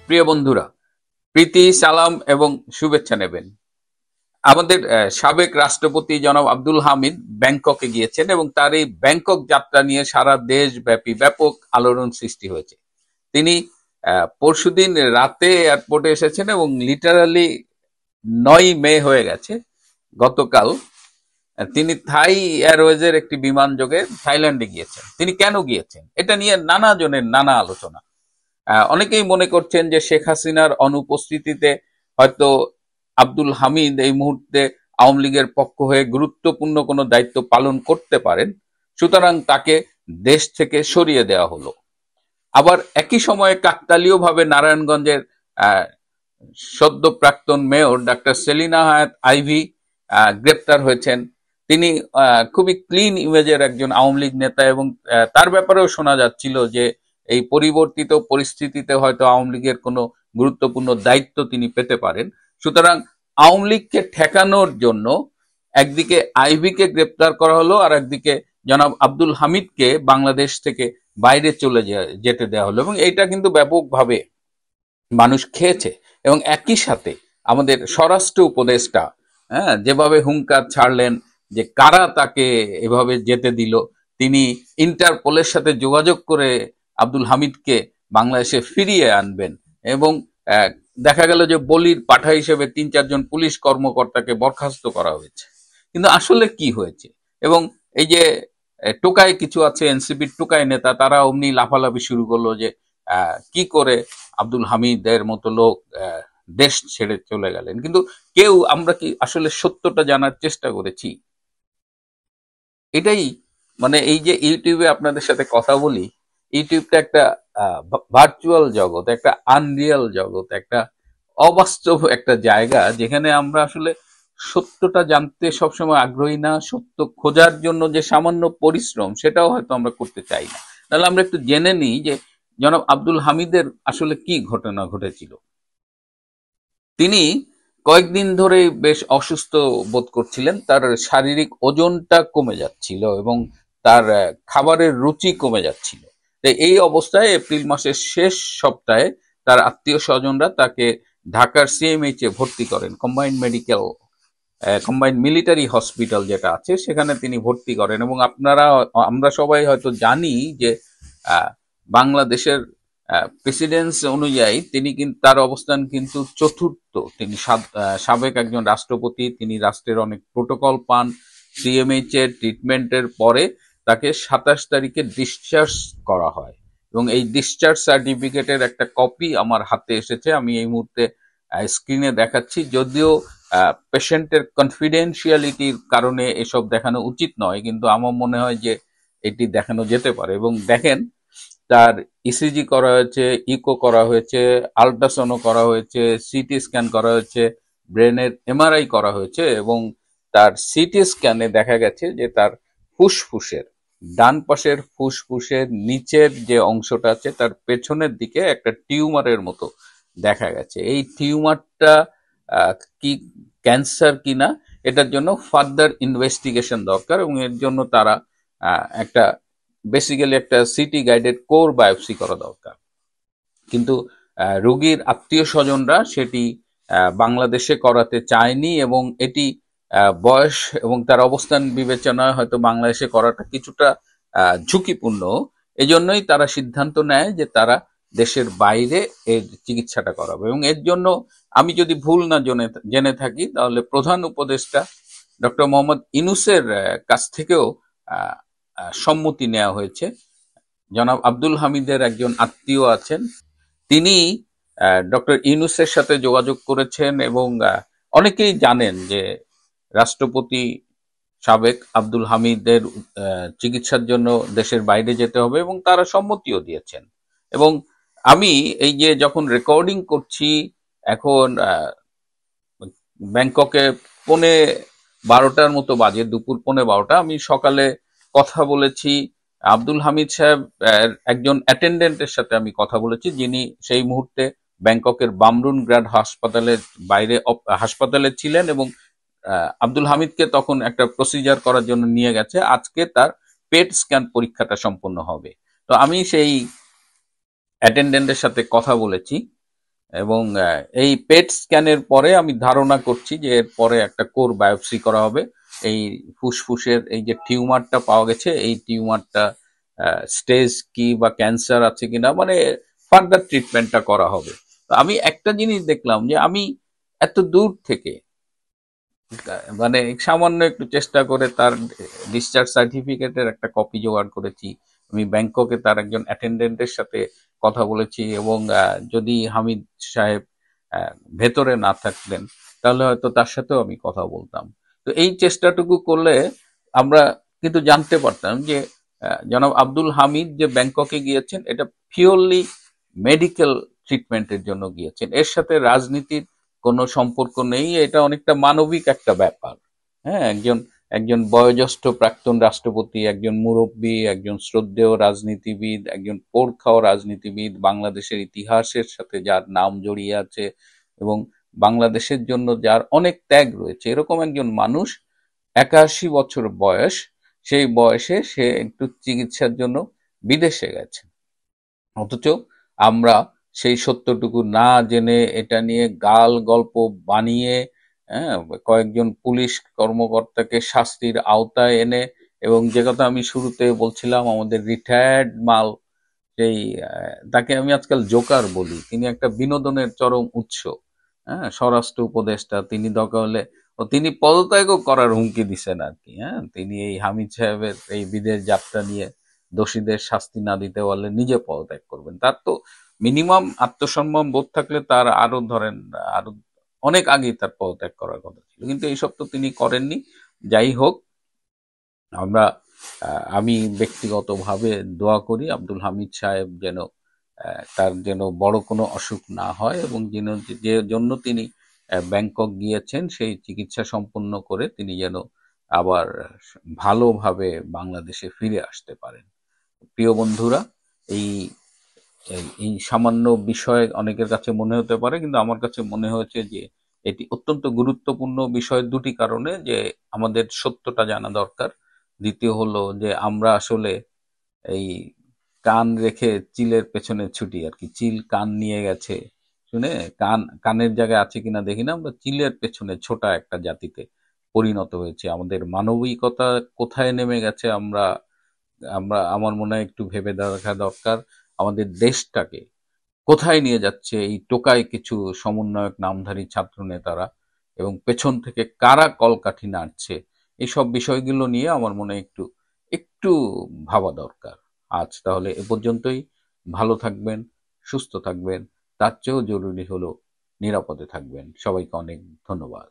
প্রিয় বন্ধুরা, প্রীতি, সালাম এবং শুভেচ্ছা নেবেন। আমাদের সাবেক রাষ্ট্রপতি জনাব আব্দুল হামিদ ব্যাংককে গিয়েছেন এবং তার এই ব্যাংকক যাত্রা নিয়ে সারা দেশব্যাপী ব্যাপক আলোড়ন সৃষ্টি হয়েছে। তিনি পরশুদিন রাতে এয়ারপোর্টে এসেছেন এবং লিটারালি 9 মে হয়ে গেছে গতকাল। তিনি থাই এয়ারওয়েজের একটি বিমান যোগে থাইল্যান্ডে গিয়েছেন। তিনি কেন গিয়েছেন এটা নিয়ে নানা জনের নানা আলোচনা। অনেকেই মনে করছেন যে শেখ হাসিনার অনুপস্থিতিতে হয়তো আব্দুল হামিদ এই মুহূর্তে আওয়ামী লীগের পক্ষ হয়ে গুরুত্বপূর্ণ কোনো দায়িত্ব পালন করতে পারেন, সুতরাং তাকে দেশ থেকে সরিয়ে দেওয়া হলো। আবার একই সময়ে কাকতালীয়ভাবে নারায়ণগঞ্জের আহ, সদ্য প্রাক্তন মেয়র ডাক্তার সেলিনা হায়াত আইভি গ্রেপ্তার হয়েছেন। তিনি খুবই ক্লিন ইমেজের একজন আওয়ামী লীগ নেতা এবং তার ব্যাপারেও শোনা যাচ্ছিল যে এই পরিবর্তিত পরিস্থিতিতে হয়তো আওয়ামী লীগের কোনো গুরুত্বপূর্ণ দায়িত্ব তিনি পেতে পারেন। সুতরাং আওয়ামী লীগকে ঠেকানোর জন্য একদিকে আইভিকে গ্রেপ্তার করা হলো, আর একদিকে জনাব আব্দুল হামিদকে বাংলাদেশ থেকে বাইরে চলে যেতে দেওয়া হলো, এবং এইটা কিন্তু ব্যাপকভাবে মানুষ খেয়েছে। এবং একই সাথে আমাদের স্বরাষ্ট্র উপদেষ্টা যেভাবে হুঙ্কার ছাড়লেন যে কারা তাকে এভাবে যেতে দিল, তিনি ইন্টারপোলের সাথে যোগাযোগ করে আব্দুল হামিদকে বাংলাদেশে ফিরিয়ে আনবেন। এবং দেখা গেল যে বলির পাঠা হিসেবে 3-4 জন পুলিশ কর্মকর্তাকে বরখাস্ত করা হয়েছে। কিন্তু আসলে কি হয়েছে? এবং এই যে টোকাই কিছু আছে, এনসিপির টোকাই নেতা, তারা অমনি লাফালাফি শুরু করলো যে কি করে আব্দুল হামিদের মতো লোক দেশ ছেড়ে চলে গেলেন। কিন্তু আমরা কি আসলে সত্যটা জানার চেষ্টা করেছি? এটাই মানে এই যে ইউটিউবে আপনাদের সাথে কথা বলি, ইউটিউবটা একটা ভার্চুয়াল জগৎ, একটা আনরিয়াল জগৎ, একটা অবাস্তব একটা জায়গা, যেখানে আমরা আসলে সত্যটা জানতে সবসময় আগ্রহী না। সত্য খোঁজার জন্য যে সামান্য পরিশ্রম, সেটাও হয়তো আমরা করতে চাই না। তাহলে আমরা একটু জেনে নিই যে জনাব আব্দুল হামিদের আসলে কি ঘটনা ঘটেছিল। তিনি কয়েকদিন ধরে বেশ অসুস্থ বোধ করছিলেন, তার শারীরিক ওজনটা কমে যাচ্ছিল এবং তার খাবারের রুচি কমে যাচ্ছিল। তো এই অবস্থায় এপ্রিল মাসের শেষ সপ্তাহে তার আত্মীয় স্বজনরা তাকে ঢাকার সিএমএইচ এ ভর্তি করেন। কম্বাইন্ড মিলিটারি হসপিটাল যেটা আছে, সেখানে তিনি ভর্তি করেন। এবং আমরা সবাই হয়তো জানি যে বাংলাদেশের প্রেসিডেন্স অনুযায়ী তিনি কিন্তু তার অবস্থান কিন্তু চতুর্থ। তিনি সাবেক একজন রাষ্ট্রপতি, তিনি রাষ্ট্রের অনেক প্রোটোকল পান। সিএমএইচ এর ট্রিটমেন্টের পরে তাকে 27 তারিখে ডিসচার্জ করা হয় এবং এই ডিসচার্জ সার্টিফিকেটের একটা কপি আমার হাতে এসেছে। আমি এই মুহূর্তে স্ক্রিনে দেখাচ্ছি। যদিও পেশেন্টের কনফিডেন্সিয়ালিটির কারণে এসব দেখানো উচিত নয়, কিন্তু আমার মনে হয় যে এটি দেখানো যেতে পারে। এবং দেখেন, তার ইসিজি করা হয়েছে, ইকো করা হয়েছে, আল্ট্রাসাউন্ড করা হয়েছে, সিটি স্ক্যান করা হয়েছে, ব্রেনের এমআরআই করা হয়েছে। এবং তার সিটি স্ক্যানে দেখা গেছে যে তার ফুসফুসের ডান পাশের ফুসফুসের নিচের যে অংশটা আছে, তার পেছনের দিকে একটা টিউমারের মতো দেখা গেছে। এই টিউমারটা কি ক্যান্সার কিনা, এটার জন্য ফার্দার ইনভেস্টিগেশন দরকার, এবং এর জন্য তারা একটা বেসিক্যালি একটা সিটি গাইডেড কোর বায়োপসি করা দরকার। কিন্তু রোগীর আত্মীয় স্বজনরা সেটি বাংলাদেশে করাতে চায়নি, এবং এটি বয়স এবং তার অবস্থান বিবেচনায় হয়তো বাংলাদেশে করাটা কিছুটা ঝুঁকিপূর্ণ। এজন্যই তারা সিদ্ধান্ত নেয় যে তারা দেশের বাইরে এর চিকিৎসাটা করাবে। এবং এর জন্য আমি যদি ভুল না জেনে থাকি, তাহলে প্রধান উপদেষ্টা ডক্টর মোহাম্মদ ইউনূসের কাছ থেকেও সম্মতি নেওয়া হয়েছে। জনাব আব্দুল হামিদের একজন আত্মীয় আছেন, তিনি ডক্টর ইউনূসের সাথে যোগাযোগ করেছেন, এবং অনেকেই জানেন যে রাষ্ট্রপতি সাবেক আব্দুল হামিদের চিকিৎসার জন্য দেশের বাইরে যেতে হবে, এবং তারা সম্মতিও দিয়েছেন। এবং আমি এই যে যখন রেকর্ডিং করছি, এখন ব্যাংককে 12:15 মতো বাজে, দুপুর 12:15। আমি সকালে কথা বলেছি আব্দুল হামিদ সাহেব একজন অ্যাটেন্ডেন্টের সাথে আমি কথা বলেছি, যিনি সেই মুহূর্তে ব্যাংককের বামরুন গ্রাড হাসপাতালের বাইরে হাসপাতালে ছিলেন, এবং আব্দুল হামিদকে তখন একটা প্রসিজার করার জন্য নিয়ে গেছে। আজকে তার পেট স্ক্যান পরীক্ষাটা সম্পন্ন হবে। তো আমি সেই অ্যাটেন্ডেন্টের সাথে কথা বলেছি। এবং এই পেট স্ক্যানের পরে আমি ধারণা করছি যে এর পরে একটা কোর বায়োপসি করা হবে। এই ফুসফুসের এই যে টিউমারটা পাওয়া গেছে, এই টিউমারটা স্টেজ কি বা ক্যান্সার আছে কিনা, মানে ফার্দার ট্রিটমেন্টটা করা হবে। তো আমি একটা জিনিস দেখলাম যে আমি এত দূর থেকে মানে সামান্য একটু চেষ্টা করে তার ডিসচার্জ সার্টিফিকেটের একটা কপি জোগাড় করেছি। আমি ব্যাংককে তার একজন অ্যাটেন্ডেন্টের সাথে কথা বলেছি, এবং যদি হামিদ সাহেব ভেতরে না থাকতেন তাহলে হয়তো তার সাথেও আমি কথা বলতাম। তো এই চেষ্টাটুকু করলে আমরা কিন্তু জানতে পারতাম যে জনাব আব্দুল হামিদ যে ব্যাংককে গিয়েছেন এটা পিওরলি মেডিকেল ট্রিটমেন্টের জন্য গিয়েছেন, এর সাথে রাজনীতির কোনো সম্পর্ক নেই। এটা অনেকটা মানবিক একটা ব্যাপার। হ্যাঁ, একজন একজন বয়োজ্যেষ্ঠ প্রাক্তন রাষ্ট্রপতি, একজন মুরব্বী, একজন শ্রদ্ধেয় রাজনীতিবিদ, একজন পোড়খাও রাজনীতিবিদ, বাংলাদেশের ইতিহাসের সাথে যার নাম জড়িয়ে আছে এবং বাংলাদেশের জন্য যার অনেক ত্যাগ রয়েছে, এরকম একজন মানুষ 81 বছর বয়স, সেই বয়সে সে একটু চিকিৎসার জন্য বিদেশে গেছে। অথচ আমরা সেই সত্যটুকু না জেনে এটা নিয়ে গাল গল্প বানিয়ে, হ্যাঁ, কয়েকজন পুলিশ কর্মকর্তাকে শাস্তির আওতায় এনে, এবং যে কথা আমি শুরুতে বলছিলাম আমাদের রিটায়ার্ড মাল, সেই তাকে আমি আজকাল জোকার বলি, তিনি একটা বিনোদনের চরম উৎস। হ্যাঁ, স্বরাষ্ট্র উপদেষ্টা, তিনি দরকার হলে তিনি পদত্যাগও করার হুমকি দিচ্ছেন আর কি। হ্যাঁ, তিনি এই হামিদ সাহেবের এই বিদেশ যাত্রা নিয়ে দোষীদের শাস্তি না দিতে পারলে নিজে পদত্যাগ করবেন। তার তো মিনিমাম আত্মসম্মান বোধ থাকলে তার আরো ধরেন আরো অনেক আগেই তার পদত্যাগ করার কথা ছিল, কিন্তু এইসব তো তিনি করেননি। যাই হোক, আমরা আমি ব্যক্তিগতভাবে দোয়া করি আব্দুল হামিদ সাহেব যেন তার যেন বড় কোনো অসুখ না হয়, এবং যেন যে জন্য তিনি ব্যাংকক গিয়েছেন সেই চিকিৎসা সম্পন্ন করে তিনি যেন আবার ভালোভাবে বাংলাদেশে ফিরে আসতে পারেন। প্রিয় বন্ধুরা, এই এই সামান্য বিষয় অনেকের কাছে মনে হতে পারে, কিন্তু আমার কাছে মনে হয়েছে যে এটি অত্যন্ত গুরুত্বপূর্ণ বিষয় দুটি কারণে। যে আমাদের সত্যটা জানা দরকার, দ্বিতীয় হলো যে আমরা আসলে এই কান রেখে চিলের পেছনে ছুটি আর কি, চিল কান নিয়ে গেছে শুনে কানের জায়গায় আছে কিনা দেখি না, আমরা চিলের পেছনে ছোটা একটা জাতিতে পরিণত হয়েছে। আমাদের মানবিকতা কোথায় নেমে গেছে আমরা আমরা আমার মনে হয় একটু ভেবে দেখা দরকার। আমাদের দেশটাকে কোথায় নিয়ে যাচ্ছে এই টোকাই কিছু সমন্বয়ক নামধারী ছাত্র নেতারা, এবং পেছন থেকে কারা কলকাঠি নাড়ছে, এইসব বিষয়গুলো নিয়ে আমার মনে হয় একটু একটু ভাবা দরকার। আজ তাহলে এ পর্যন্তই। ভালো থাকবেন, সুস্থ থাকবেন, তার চেয়েও জরুরি হলো নিরাপদে থাকবেন। সবাইকে অনেক ধন্যবাদ।